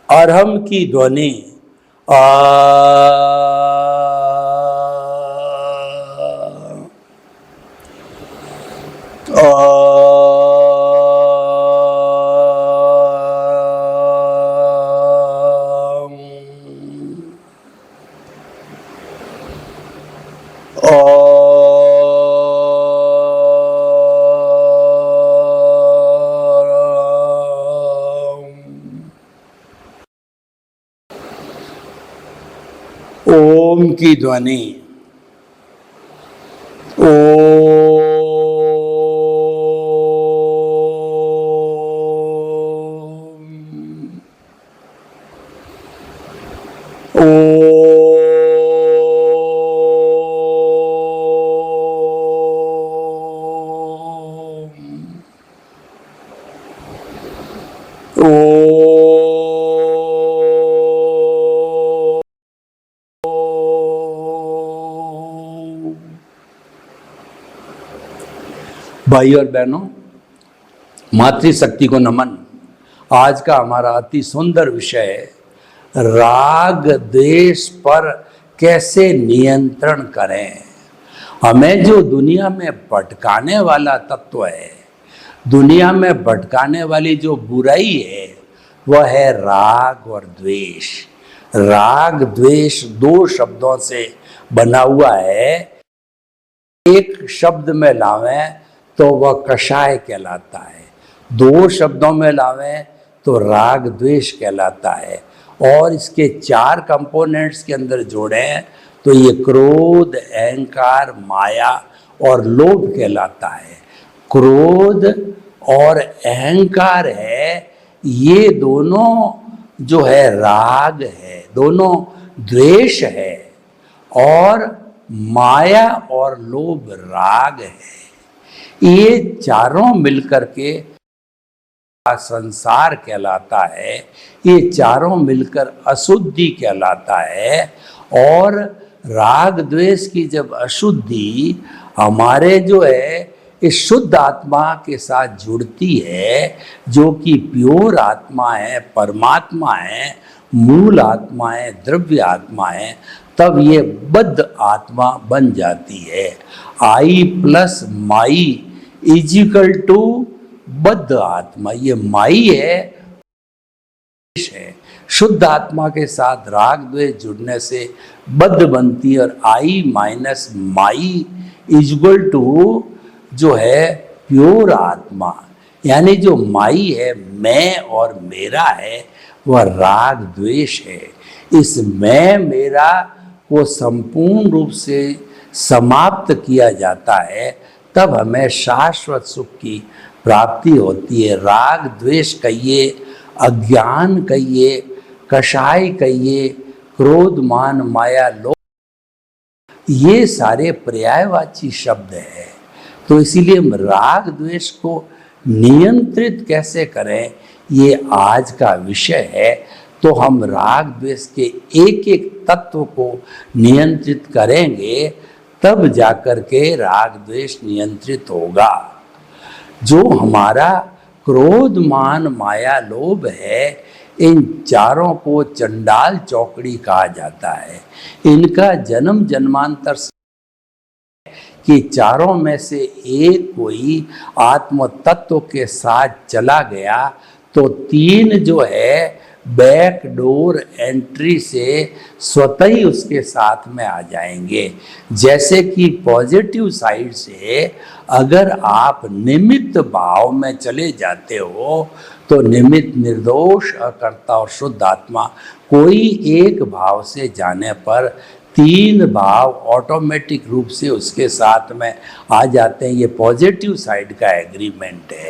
अरहम की ध्वनि आ ओम की ध्वनि भाई और बहनों, मातृशक्ति को नमन। आज का हमारा अति सुंदर विषय है राग द्वेष पर कैसे नियंत्रण करें। हमें जो दुनिया में भटकाने वाला तत्व है, दुनिया में भटकाने वाली जो बुराई है, वह है राग और द्वेष। राग द्वेष दो शब्दों से बना हुआ है। एक शब्द में लावें तो वह कषाय कहलाता है, दो शब्दों में लावें तो राग द्वेष कहलाता है, और इसके चार कंपोनेंट्स के अंदर जोड़ें तो ये क्रोध, अहंकार, माया और लोभ कहलाता है। क्रोध और अहंकार है, ये दोनों जो है राग है, दोनों द्वेष है, और माया और लोभ राग है। ये चारों मिलकर के संसार कहलाता है, ये चारों मिलकर अशुद्धि कहलाता है। और राग द्वेष की जब अशुद्धि हमारे जो है इस शुद्ध आत्मा के साथ जुड़ती है, जो कि प्योर आत्मा है, परमात्मा है, मूल आत्मा है, द्रव्य आत्मा है, तब ये बद्ध आत्मा बन जाती है। आई प्लस माई इजिकल टू बद्ध आत्मा। ये माई है। शुद्ध आत्मा के साथ राग द्वेष जुड़ने से बद्ध बनती है, और आई माइनस माई इजिकल टू जो है प्योर आत्मा। यानी जो माई है, मैं और मेरा है, वह राग द्वेष है। इस मैं मेरा को संपूर्ण रूप से समाप्त किया जाता है, तब हमें शाश्वत सुख की प्राप्ति होती है। राग द्वेष कहिए, अज्ञान कहिए, कषाय कहिए, क्रोध, मान, माया, लोभ, ये सारे पर्यायवाची शब्द हैं। तो इसीलिए हम राग द्वेष को नियंत्रित कैसे करें, ये आज का विषय है। तो हम राग द्वेष के एक एक तत्व को नियंत्रित करेंगे, तब जाकर के राग द्वेष नियंत्रित होगा। जो हमारा क्रोध, मान, माया, लोभ है, इन चारों को चंडाल चौकड़ी कहा जाता है। इनका जन्म जन्मांतर कि चारों में से एक कोई आत्म तत्व के साथ चला गया तो तीन जो है बैक डोर एंट्री से स्वतः ही उसके साथ में आ जाएंगे। जैसे कि पॉजिटिव साइड से अगर आप निमित्त भाव में चले जाते हो तो निमित्त, निर्दोष, अकर्ता और शुद्ध आत्मा कोई एक भाव से जाने पर तीन भाव ऑटोमेटिक रूप से उसके साथ में आ जाते हैं। ये पॉजिटिव साइड का एग्रीमेंट है।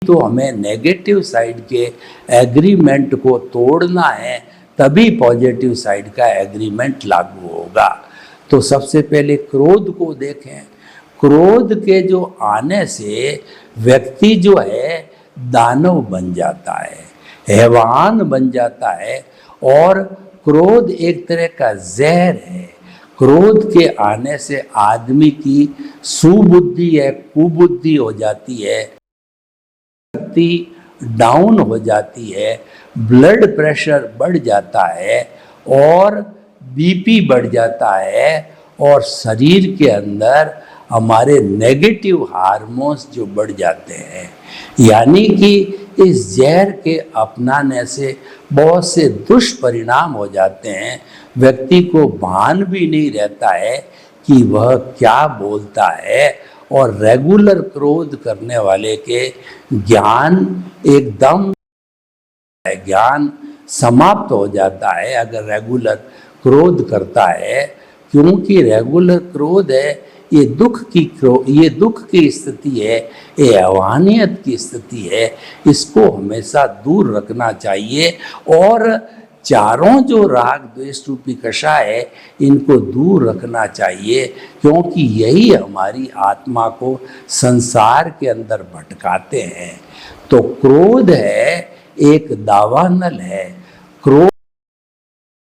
तो हमें नेगेटिव साइड के एग्रीमेंट को तोड़ना है, तभी पॉजिटिव साइड का एग्रीमेंट लागू होगा। तो सबसे पहले क्रोध को देखें। क्रोध के जो आने से व्यक्ति जो है दानव बन जाता है, हैवान बन जाता है, और क्रोध एक तरह का जहर है। क्रोध के आने से आदमी की सुबुद्धि है, कुबुद्धि हो जाती है, शक्ति डाउन हो जाती है, ब्लड प्रेशर बढ़ जाता है और बीपी बढ़ जाता है और शरीर के अंदर हमारे नेगेटिव हार्मोन्स जो बढ़ जाते हैं। यानी कि इस जहर के अपनाने से बहुत से दुष्परिणाम हो जाते हैं। व्यक्ति को भान भी नहीं रहता है कि वह क्या बोलता है, और रेगुलर क्रोध करने वाले के ज्ञान एकदम ज्ञान समाप्त हो जाता है अगर रेगुलर क्रोध करता है। क्योंकि रेगुलर क्रोध है, ये दुख की स्थिति है, ये अवानियत की स्थिति है। इसको हमेशा दूर रखना चाहिए और चारों जो राग द्वेष रूपी कषाय है इनको दूर रखना चाहिए, क्योंकि यही हमारी आत्मा को संसार के अंदर भटकाते हैं। तो क्रोध है एक दावानल है, क्रोध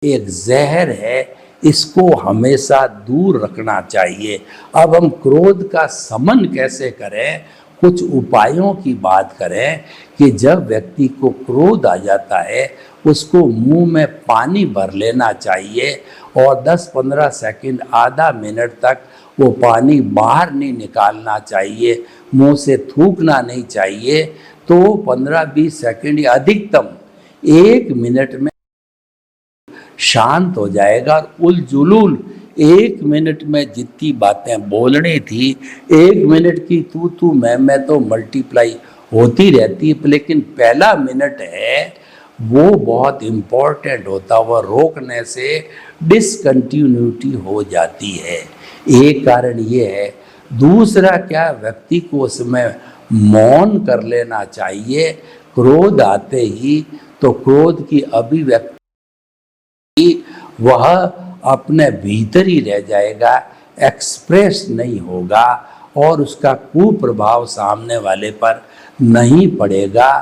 एक जहर है, इसको हमेशा दूर रखना चाहिए। अब हम क्रोध का समन कैसे करें, कुछ उपायों की बात करें कि जब व्यक्ति को क्रोध आ जाता है उसको मुंह में पानी भर लेना चाहिए और 10-15 सेकंड आधा मिनट तक वो पानी बाहर नहीं निकालना चाहिए, मुंह से थूकना नहीं चाहिए। तो 15-20 सेकंड या अधिकतम 1 मिनट में शांत हो जाएगा और उलझुलूल 1 मिनट में जितनी बातें बोलनी थी 1 मिनट की तू मैं तो मल्टीप्लाई होती रहती है, लेकिन पहला मिनट है वो बहुत इम्पोर्टेंट होता, वह रोकने से डिसकंटिन्यूटी हो जाती है। एक कारण ये है। दूसरा क्या, व्यक्ति को उसमें मौन कर लेना चाहिए। क्रोध आते ही तो क्रोध की अभिव्यक्ति वह अपने भीतर ही रह जाएगा, एक्सप्रेस नहीं होगा और उसका कुप्रभाव सामने वाले पर नहीं पड़ेगा।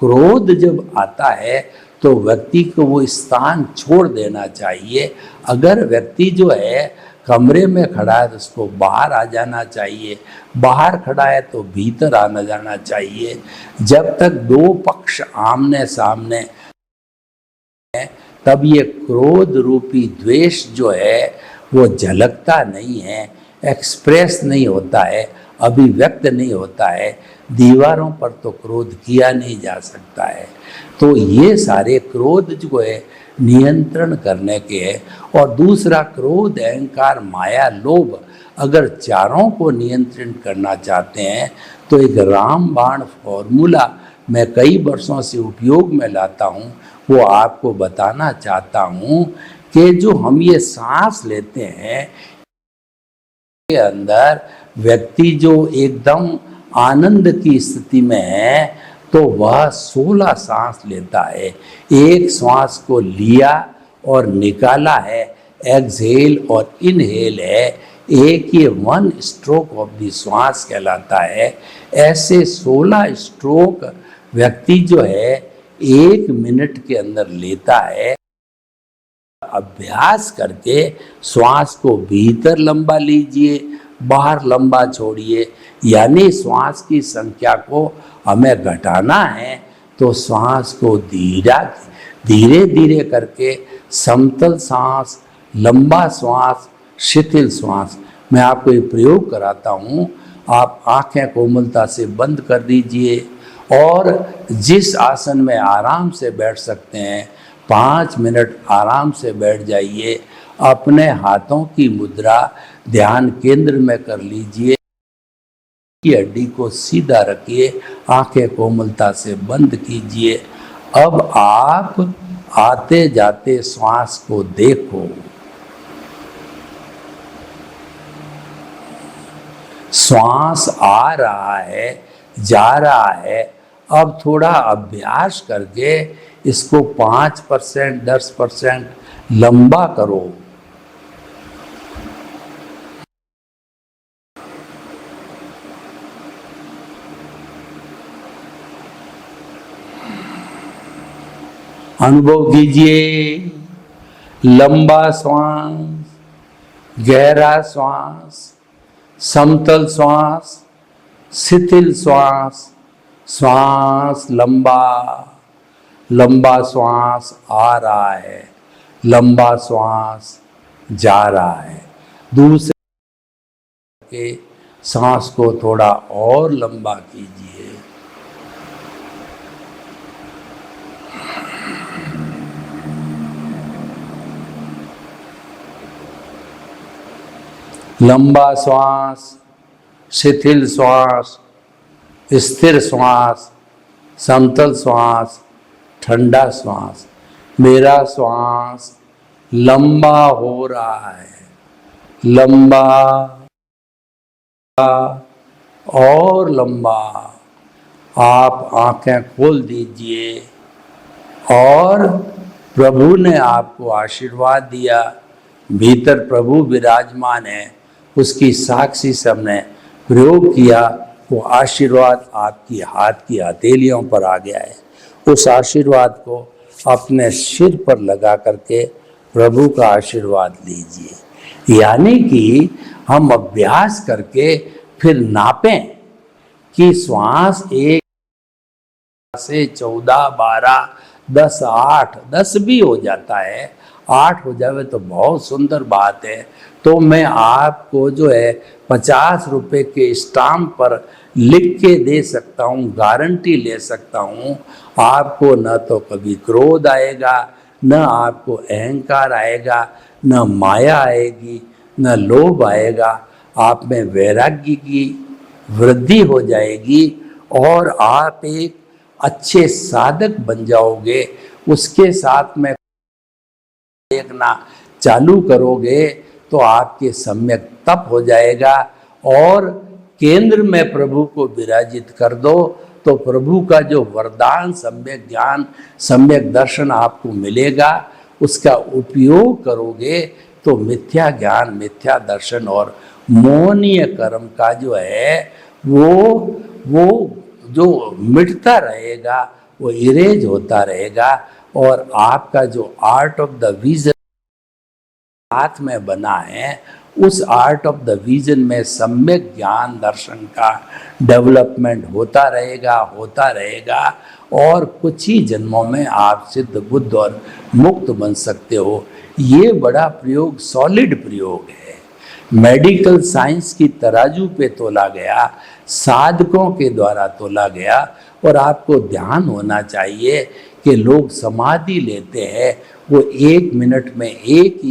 क्रोध जब आता है तो व्यक्ति को वो स्थान छोड़ देना चाहिए। अगर व्यक्ति जो है कमरे में खड़ा है तो उसको बाहर आ जाना चाहिए, बाहर खड़ा है तो भीतर आना जाना चाहिए। जब तक दो पक्ष आमने सामने हैं तब ये क्रोध रूपी द्वेष जो है वो झलकता नहीं है, एक्सप्रेस नहीं होता है, अभिव्यक्त नहीं होता है। दीवारों पर तो क्रोध किया नहीं जा सकता है। तो ये सारे क्रोध जो है नियंत्रण करने के है। और दूसरा, क्रोध, अहंकार, माया, लोभ, अगर चारों को नियंत्रण करना चाहते हैं तो एक रामबाण फॉर्मूला मैं कई वर्षों से उपयोग में लाता हूँ, वो आपको बताना चाहता हूँ कि जो हम ये सांस लेते हैं के अंदर व्यक्ति जो एकदम आनंद की स्थिति में है तो वह 16 सांस लेता है। एक श्वास को लिया और निकाला है, एक्सहेल और इनहेल है। एक ये 1 स्ट्रोक ऑफ द श्वास कहलाता है। ऐसे 16 स्ट्रोक व्यक्ति जो है 1 मिनट के अंदर लेता है। अभ्यास करके श्वास को भीतर लंबा लीजिए, बाहर लंबा छोड़िए, यानी श्वास की संख्या को हमें घटाना है तो श्वास को धीरे धीरे करके समतल सांस, लंबा श्वास, शिथिल श्वास। मैं आपको ये प्रयोग कराता हूँ। आप आंखें कोमलता से बंद कर दीजिए और जिस आसन में आराम से बैठ सकते हैं 5 मिनट आराम से बैठ जाइए। अपने हाथों की मुद्रा ध्यान केंद्र में कर लीजिए, की हड्डी को सीधा रखिए, आंखें कोमलता से बंद कीजिए। अब आप आते जाते श्वास को देखो। श्वास आ रहा है, जा रहा है। अब थोड़ा अभ्यास करके इसको 5%, 10% लंबा करो। अनुभव कीजिए लंबा श्वास, गहरा श्वास, समतल श्वास, शिथिल श्वास, श्वास लंबा, लंबा श्वास आ रहा है, लंबा श्वास जा रहा है। दूसरे के सांस को थोड़ा और लंबा कीजिए। लंबा श्वास, शिथिल श्वास, स्थिर श्वास, समतल श्वास, ठंडा श्वास। मेरा श्वास लंबा हो रहा है, लंबा और लंबा। आप आंखें खोल दीजिए और प्रभु ने आपको आशीर्वाद दिया। भीतर प्रभु विराजमान है, उसकी साक्षी से हमने प्रयोग किया। वो आशीर्वाद आपकी हाथ की हथेलियों पर आ गया है। उस आशीर्वाद को अपने सिर पर लगा करके प्रभु का आशीर्वाद लीजिए। यानी कि हम अभ्यास करके फिर नापें कि श्वास 1 से 14, 12, 10, 8, 10 भी हो जाता है, 8 हो जावे तो बहुत सुंदर बात है। तो मैं आपको जो है 50 रुपए के स्टाम्प पर लिख के दे सकता हूँ, गारंटी ले सकता हूँ। आपको न तो कभी क्रोध आएगा, न आपको अहंकार आएगा, न माया आएगी, न लोभ आएगा। आप में वैराग्य की वृद्धि हो जाएगी और आप एक अच्छे साधक बन जाओगे। उसके साथ में देखना चालू करोगे तो आपके सम्यक तप हो जाएगा और केंद्र में प्रभु को विराजित कर दो तो प्रभु का जो वरदान सम्यक ज्ञान, सम्यक दर्शन आपको मिलेगा। उसका उपयोग करोगे तो मिथ्या ज्ञान, मिथ्या दर्शन और मोहनीय कर्म का जो है वो जो मिटता रहेगा, वो इरेज होता रहेगा। और आपका जो आर्ट ऑफ द विजन हाथ में बना है, उस आर्ट ऑफ द विजन में सम्यक ज्ञान दर्शन का डेवलपमेंट होता रहेगा और कुछ ही जन्मों में आप सिद्ध बुद्ध और मुक्त बन सकते हो। ये बड़ा प्रयोग, सॉलिड प्रयोग है। मेडिकल साइंस की तराजू पे तोला गया, साधकों के द्वारा तोला गया। और आपको ध्यान होना चाहिए कि लोग समाधि लेते हैं, वो 1 मिनट में एक ही,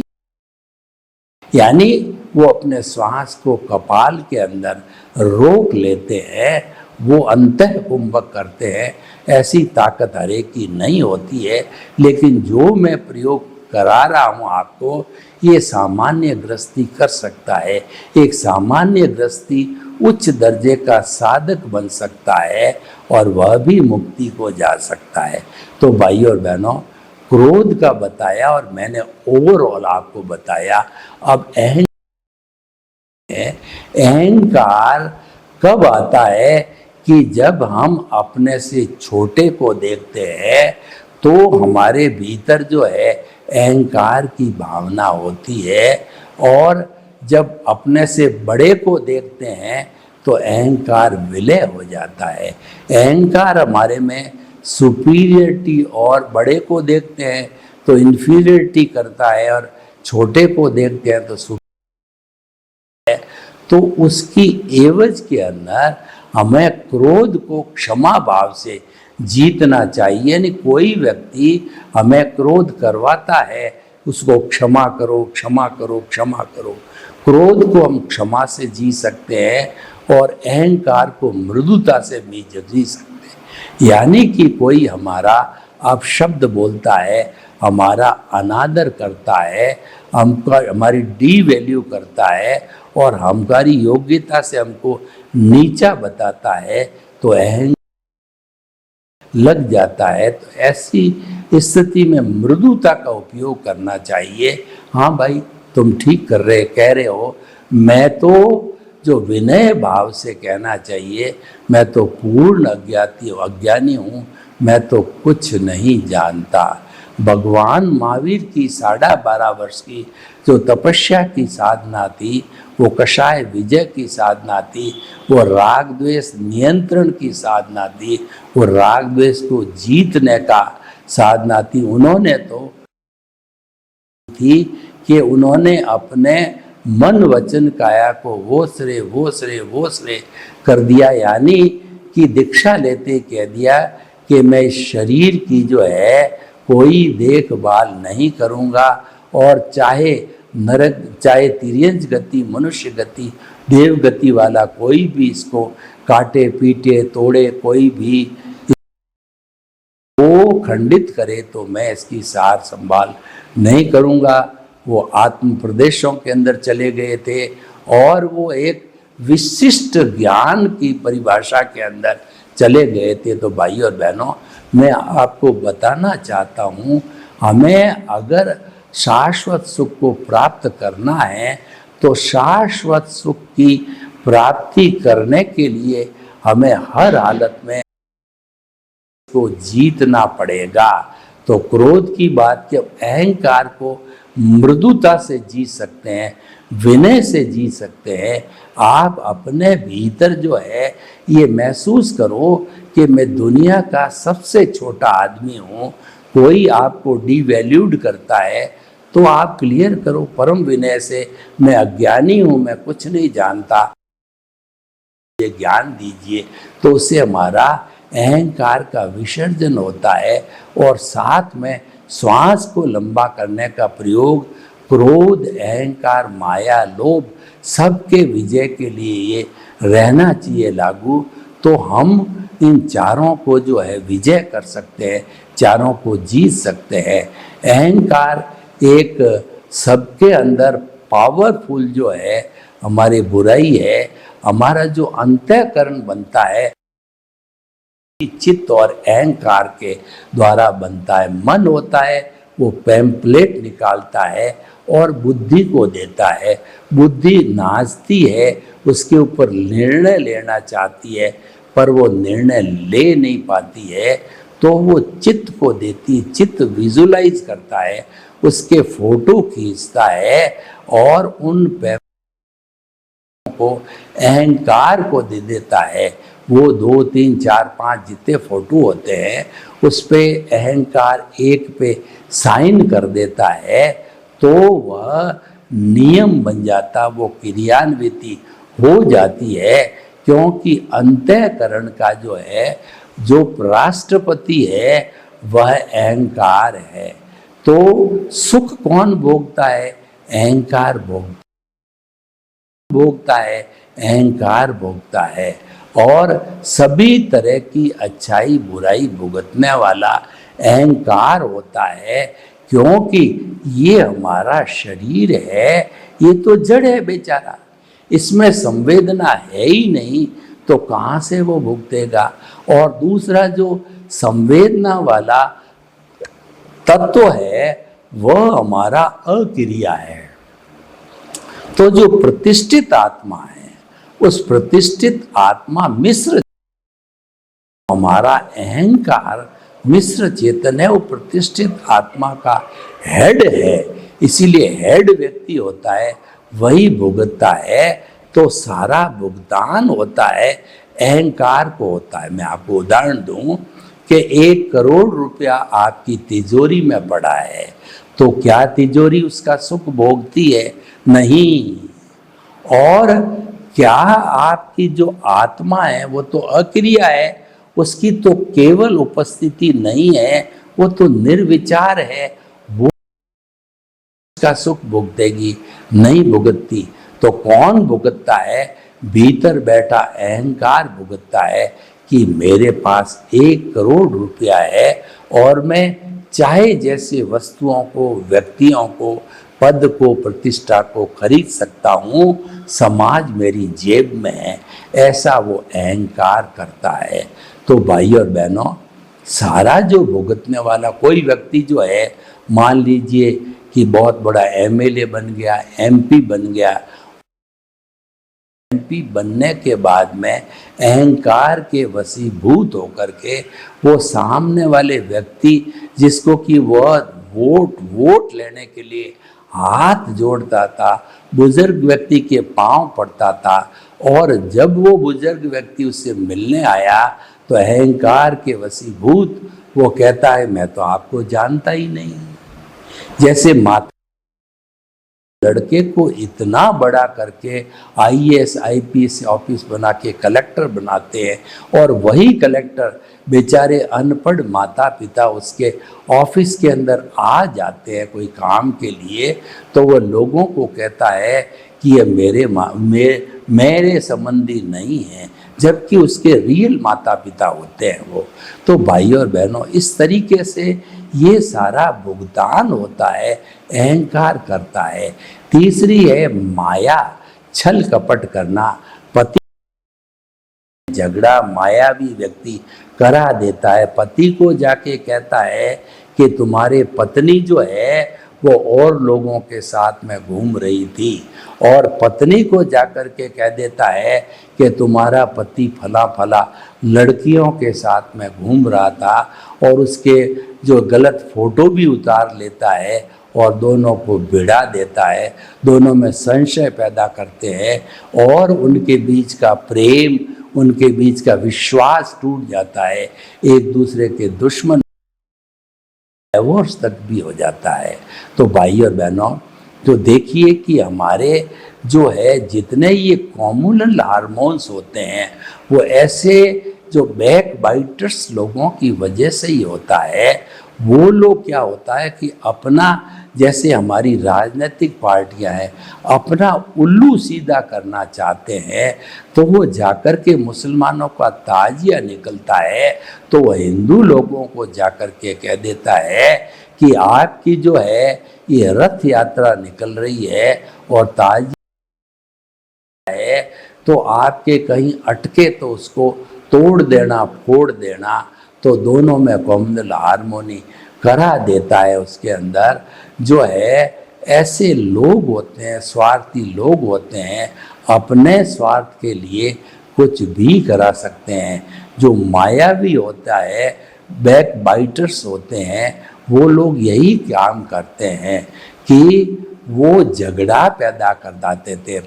यानी वो अपने श्वास को कपाल के अंदर रोक लेते हैं, वो अंतः कुंभक करते हैं। ऐसी ताकत हर एक की नहीं होती है, लेकिन जो मैं प्रयोग करा रहा हूँ आपको, ये सामान्य गृहस्थी कर सकता है। एक सामान्य गृहस्थी उच्च दर्जे का साधक बन सकता है और वह भी मुक्ति को जा सकता है। तो भाइयों और बहनों, क्रोध का बताया और मैंने ओवरऑल आपको बताया। अब अहंकार कब आता है कि जब हम अपने से छोटे को देखते हैं तो हमारे भीतर जो है अहंकार की भावना होती है, और जब अपने से बड़े को देखते हैं तो अहंकार विलय हो जाता है। अहंकार हमारे में सुपीरियरिटी, और बड़े को देखते हैं तो इन्फीरियरिटी करता है, और छोटे को देखते हैं तो सुपीरियरिटी है। तो उसकी एवज के अंदर हमें क्रोध को क्षमा भाव से जीतना चाहिए। यानी कोई व्यक्ति हमें क्रोध करवाता है, उसको क्षमा करो, क्षमा करो, क्षमा करो। क्रोध को हम क्षमा से जी सकते हैं और अहंकार को मृदुता से भी जी सकते हैं। यानी कि कोई हमारा अपशब्द बोलता है, हमारा अनादर करता है, हमारी डी वैल्यू करता है और हमारी योग्यता से हमको नीचा बताता है, तो अहंकार लग जाता है। तो ऐसी स्थिति में मृदुता का उपयोग करना चाहिए। हाँ भाई, तुम ठीक कह रहे हो। मैं तो जो विनय भाव से कहना चाहिए, मैं तो पूर्ण अज्ञानी हूँ, मैं तो कुछ नहीं जानता। भगवान महावीर की 12.5 वर्ष की जो तपस्या की साधना थी, वो कषाय विजय की साधना थी, वो राग द्वेष नियंत्रण की साधना थी, वो राग द्वेष को जीतने का साधना थी। उन्होंने तो थी कि उन्होंने अपने मन वचन काया को वो श्रेय कर दिया, यानी कि दीक्षा लेते कह दिया कि मैं इस शरीर की जो है कोई देखभाल नहीं करूँगा, और चाहे नरक, चाहे तिर्यंच गति, मनुष्य गति, देव गति वाला कोई भी इसको काटे पीटे तोड़े, कोई भी वो खंडित करे तो मैं इसकी सार संभाल नहीं करूँगा। वो आत्म प्रदेशों के अंदर चले गए थे और वो एक विशिष्ट ज्ञान की परिभाषा के अंदर चले गए थे। तो भाइयों और बहनों, मैं आपको बताना चाहता हूँ, हमें अगर शाश्वत सुख को प्राप्त करना है तो शाश्वत सुख की प्राप्ति करने के लिए हमें हर हालत में को जीतना पड़ेगा। तो क्रोध की बात के अहंकार को मृदुता से जीत सकते हैं, विनय से जीत सकते हैं। आप अपने भीतर जो है ये महसूस करो कि मैं दुनिया का सबसे छोटा आदमी हूँ, कोई आपको डिवैल्यूड करता है तो आप क्लियर करो परम विनय से, मैं अज्ञानी हूँ, मैं कुछ नहीं जानता, ये ज्ञान दीजिए। तो उससे हमारा अहंकार का विसर्जन होता है और साथ में श्वास को लंबा करने का प्रयोग क्रोध, अहंकार, माया, लोभ सबके विजय के लिए ये रहना चाहिए लागू। तो हम इन चारों को जो है विजय कर सकते हैं, चारों को जीत सकते हैं। अहंकार एक सबके अंदर पावरफुल जो है हमारी बुराई है। हमारा जो अंतःकरण बनता है चित्त और अहंकार के द्वारा बनता है। मन होता है वो पैम्पलेट निकालता है और बुद्धि को देता है। बुद्धि नाचती है, उसके ऊपर निर्णय लेना चाहती है पर वो निर्णय ले नहीं पाती है, तो वो चित्त को देती, चित्त विजुलाइज करता है, उसके फोटो खींचता है और उन को अहंकार को दे देता है। वो 2, 3, 4, 5 जितने फोटो होते हैं उस पे अहंकार एक पे साइन कर देता है, तो वह नियम बन जाता, वो क्रियान्विति हो जाती है। क्योंकि अंतःकरण का जो है, जो राष्ट्रपति है वह अहंकार है। तो सुख कौन भोगता है? अहंकार भोगता है, अहंकार भोगता है। और सभी तरह की अच्छाई बुराई भुगतने वाला अहंकार होता है। क्योंकि ये हमारा शरीर है, ये तो जड़ है बेचारा, इसमें संवेदना है ही नहीं, तो कहाँ से वो भुगतेगा। और दूसरा जो संवेदना वाला तत्व है वह हमारा अक्रिया है। तो जो प्रतिष्ठित आत्मा है, उस प्रतिष्ठित आत्मा मिश्र, हमारा अहंकार मिश्र चेतन है, वो प्रतिष्ठित आत्मा का हेड है। इसीलिए हेड व्यक्ति होता है, वही भुगतता है। तो सारा भुगतान होता है अहंकार को होता है। मैं आपको उदाहरण दूं कि 1 करोड़ रुपया आपकी तिजोरी में पड़ा है, तो क्या तिजोरी उसका सुख भोगती है? नहीं। और क्या आपकी जो आत्मा है वो तो अक्रिया है, उसकी तो केवल उपस्थिति नहीं है, वो तो निर्विचार है, वो उसका सुख भुगतेगी? नहीं भुगतती। तो कौन भुगतता है? भीतर बैठा अहंकार भुगतता है कि मेरे पास 1 करोड़ रुपया है और मैं चाहे जैसे वस्तुओं को, व्यक्तियों को, पद को, प्रतिष्ठा को खरीद सकता हूँ, समाज मेरी जेब में है, ऐसा वो अहंकार करता है। तो भाई और बहनों, सारा जो भुगतने वाला कोई व्यक्ति जो है, मान लीजिए कि बहुत बड़ा एमएलए बन गया, एमपी बन गया, एमपी बनने के बाद में अहंकार के वशीभूत होकर के वो सामने वाले व्यक्ति जिसको कि वह वोट लेने के लिए हाथ जोड़ता था, बुजुर्ग व्यक्ति के पांव पड़ता था, और जब वो बुजुर्ग व्यक्ति उससे मिलने आया तो अहंकार के वशीभूत वो कहता है मैं तो आपको जानता ही नहीं। जैसे माता लड़के को इतना बड़ा करके आईएएस आईपीएस ऑफिस बना के कलेक्टर बनाते हैं, और वही कलेक्टर बेचारे अनपढ़ माता पिता उसके ऑफिस के अंदर आ जाते हैं कोई काम के लिए, तो वो लोगों को कहता है कि ये मेरे संबंधी नहीं है, जबकि उसके रियल माता पिता होते हैं वो। तो भाई और बहनों, इस तरीके से ये सारा भुगतान होता है, अहंकार करता है। तीसरी है माया, छल कपट करना। पति झगड़ा मायावी व्यक्ति करा देता है, पति को जाके कहता है कि तुम्हारे पत्नी जो है वो और लोगों के साथ में घूम रही थी, और पत्नी को जाकर के कह देता है कि तुम्हारा पति फला फला लड़कियों के साथ में घूम रहा था, और उसके जो गलत फोटो भी उतार लेता है और दोनों को भिड़ा देता है, दोनों में संशय पैदा करते हैं, और उनके बीच का प्रेम, उनके बीच का विश्वास टूट जाता है, एक दूसरे के दुश्मन, डिवोर्स तक भी हो जाता है। तो भाई और बहनों, तो देखिए कि हमारे जो है जितने ये कॉम्युनल हार्मोन्स होते हैं वो ऐसे जो बैक बाइटर्स लोगों की वजह से ही होता है। वो लोग क्या होता है कि अपना, जैसे हमारी राजनीतिक पार्टियां हैं, अपना उल्लू सीधा करना चाहते हैं, तो वो जाकर के मुसलमानों का ताजिया निकलता है तो वह हिंदू लोगों को जाकर के कह देता है कि आपकी जो है ये रथ यात्रा निकल रही है और ताजिया है, तो आपके कहीं अटके तो उसको तोड़ देना, फोड़ देना। तो दोनों में कॉम्युनल हार्मोनी करा देता है। उसके अंदर जो है ऐसे लोग होते हैं, स्वार्थी लोग होते हैं, अपने स्वार्थ के लिए कुछ भी करा सकते हैं। जो मायावी होता है, बैक बाइटर्स होते हैं, वो लोग यही काम करते हैं कि वो झगड़ा पैदा कर देते थे,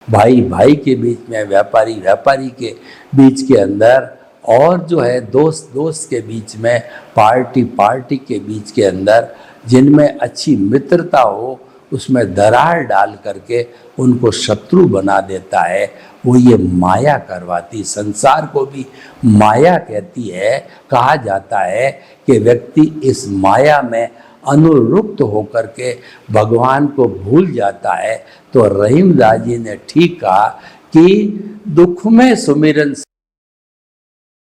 भाई भाई के बीच में, व्यापारी व्यापारी के बीच के अंदर, और जो है दोस्त दोस्त के बीच में, पार्टी पार्टी के बीच के अंदर, जिनमें अच्छी मित्रता हो उसमें दरार डाल करके उनको शत्रु बना देता है। वो ये माया करवाती, संसार को भी माया कहती है। कहा जाता है कि व्यक्ति इस माया में अनुरुक्त होकर के भगवान को भूल जाता है। तो रहीमदास जी ने ठीक कहा कि दुख में सुमिरन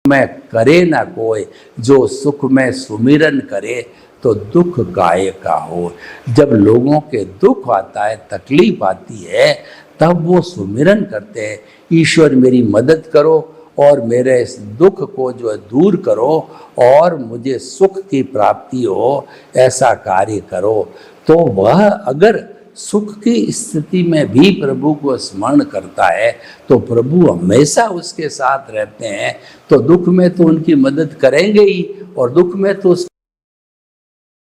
में करे ना कोई, जो सुख में सुमिरन करे तो दुख गाये का हो। जब लोगों के दुख आता है, तकलीफ आती है, तब वो सुमिरन करते हैं, ईश्वर मेरी मदद करो और मेरे इस दुख को जो है दूर करो और मुझे सुख की प्राप्ति हो, ऐसा कार्य करो। तो वह अगर सुख की स्थिति में भी प्रभु को स्मरण करता है तो प्रभु हमेशा उसके साथ रहते हैं। तो दुख में तो उनकी मदद करेंगे ही, और दुख में तो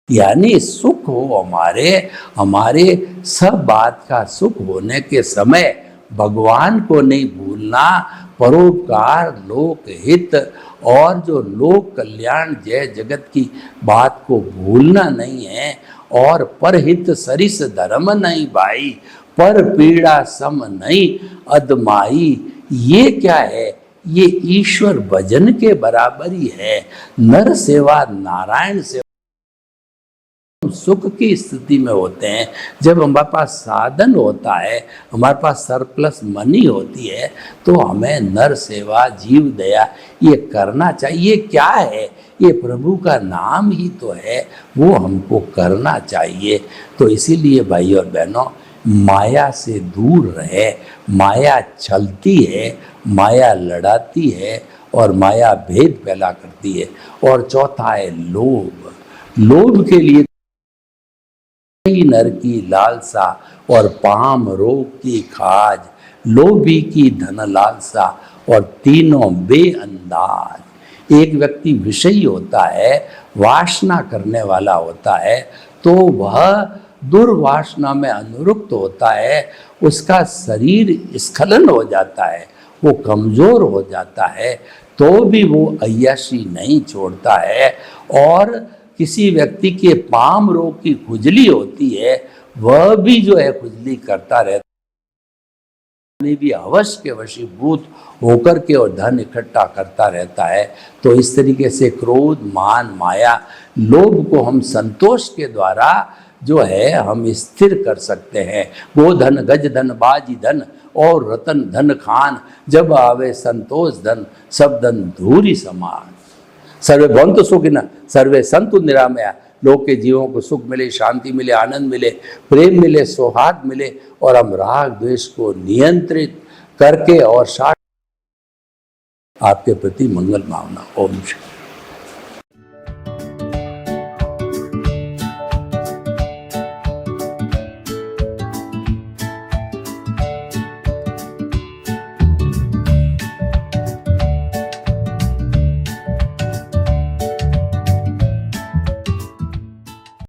यानी सुख हो हमारे सब बात का सुख होने के समय भगवान को नहीं भूलना, परोपकार, लोक हित और जो लोक कल्याण जय जगत की बात को भूलना नहीं है। और परहित सरिस धर्म नहीं भाई, पर पीड़ा सम नहीं अदमाई। ये क्या है? ये ईश्वर भजन के बराबर ही है। नर सेवा नारायण सेवा। सुख की स्थिति में होते हैं जब हमारे पास साधन होता है, हमारे पास सरप्लस मनी होती है, तो हमें नर सेवा, जीव दया ये करना चाहिए। क्या है? ये प्रभु का नाम ही तो है, वो हमको करना चाहिए। तो इसीलिए भाई और बहनों, माया से दूर रहे। माया छलती है, माया लड़ाती है और माया भेद पैदा करती है। और चौथा है लोभ। लोभ के लिए नर की लालसा और पाम रोग की खाज, लोभी की धन लालसा और तीनों बेअंदाज। एक व्यक्ति विषयी होता है, वासना करने वाला होता है, तो वह दुर्वासना में अनुरक्त होता है, उसका शरीर स्खलन हो जाता है, वो कमज़ोर हो जाता है, तो भी वो अय्याशी नहीं छोड़ता है। और किसी व्यक्ति के पाम रोग की खुजली होती है, वह भी जो है खुजली करता रहता है, भी अवश्य के वशीभूत होकर के और धन इकट्ठा करता रहता है। तो इस तरीके से क्रोध, मान, माया, लोभ को हम संतोष के द्वारा जो है हम स्थिर कर सकते हैं। गोधन, गज धन, बाजी धन और रतन धन खान, जब आवे संतोष धन, सब धन धूरी समान। सर्वे भवन्तु सुखिनः, सर्वे सन्तु निरामया। लोग के जीवों को सुख मिले, शांति मिले, आनंद मिले, प्रेम मिले, सौहार्द मिले, और हम राग द्वेष को नियंत्रित करके और आपके प्रति मंगल भावना। ओम शांति।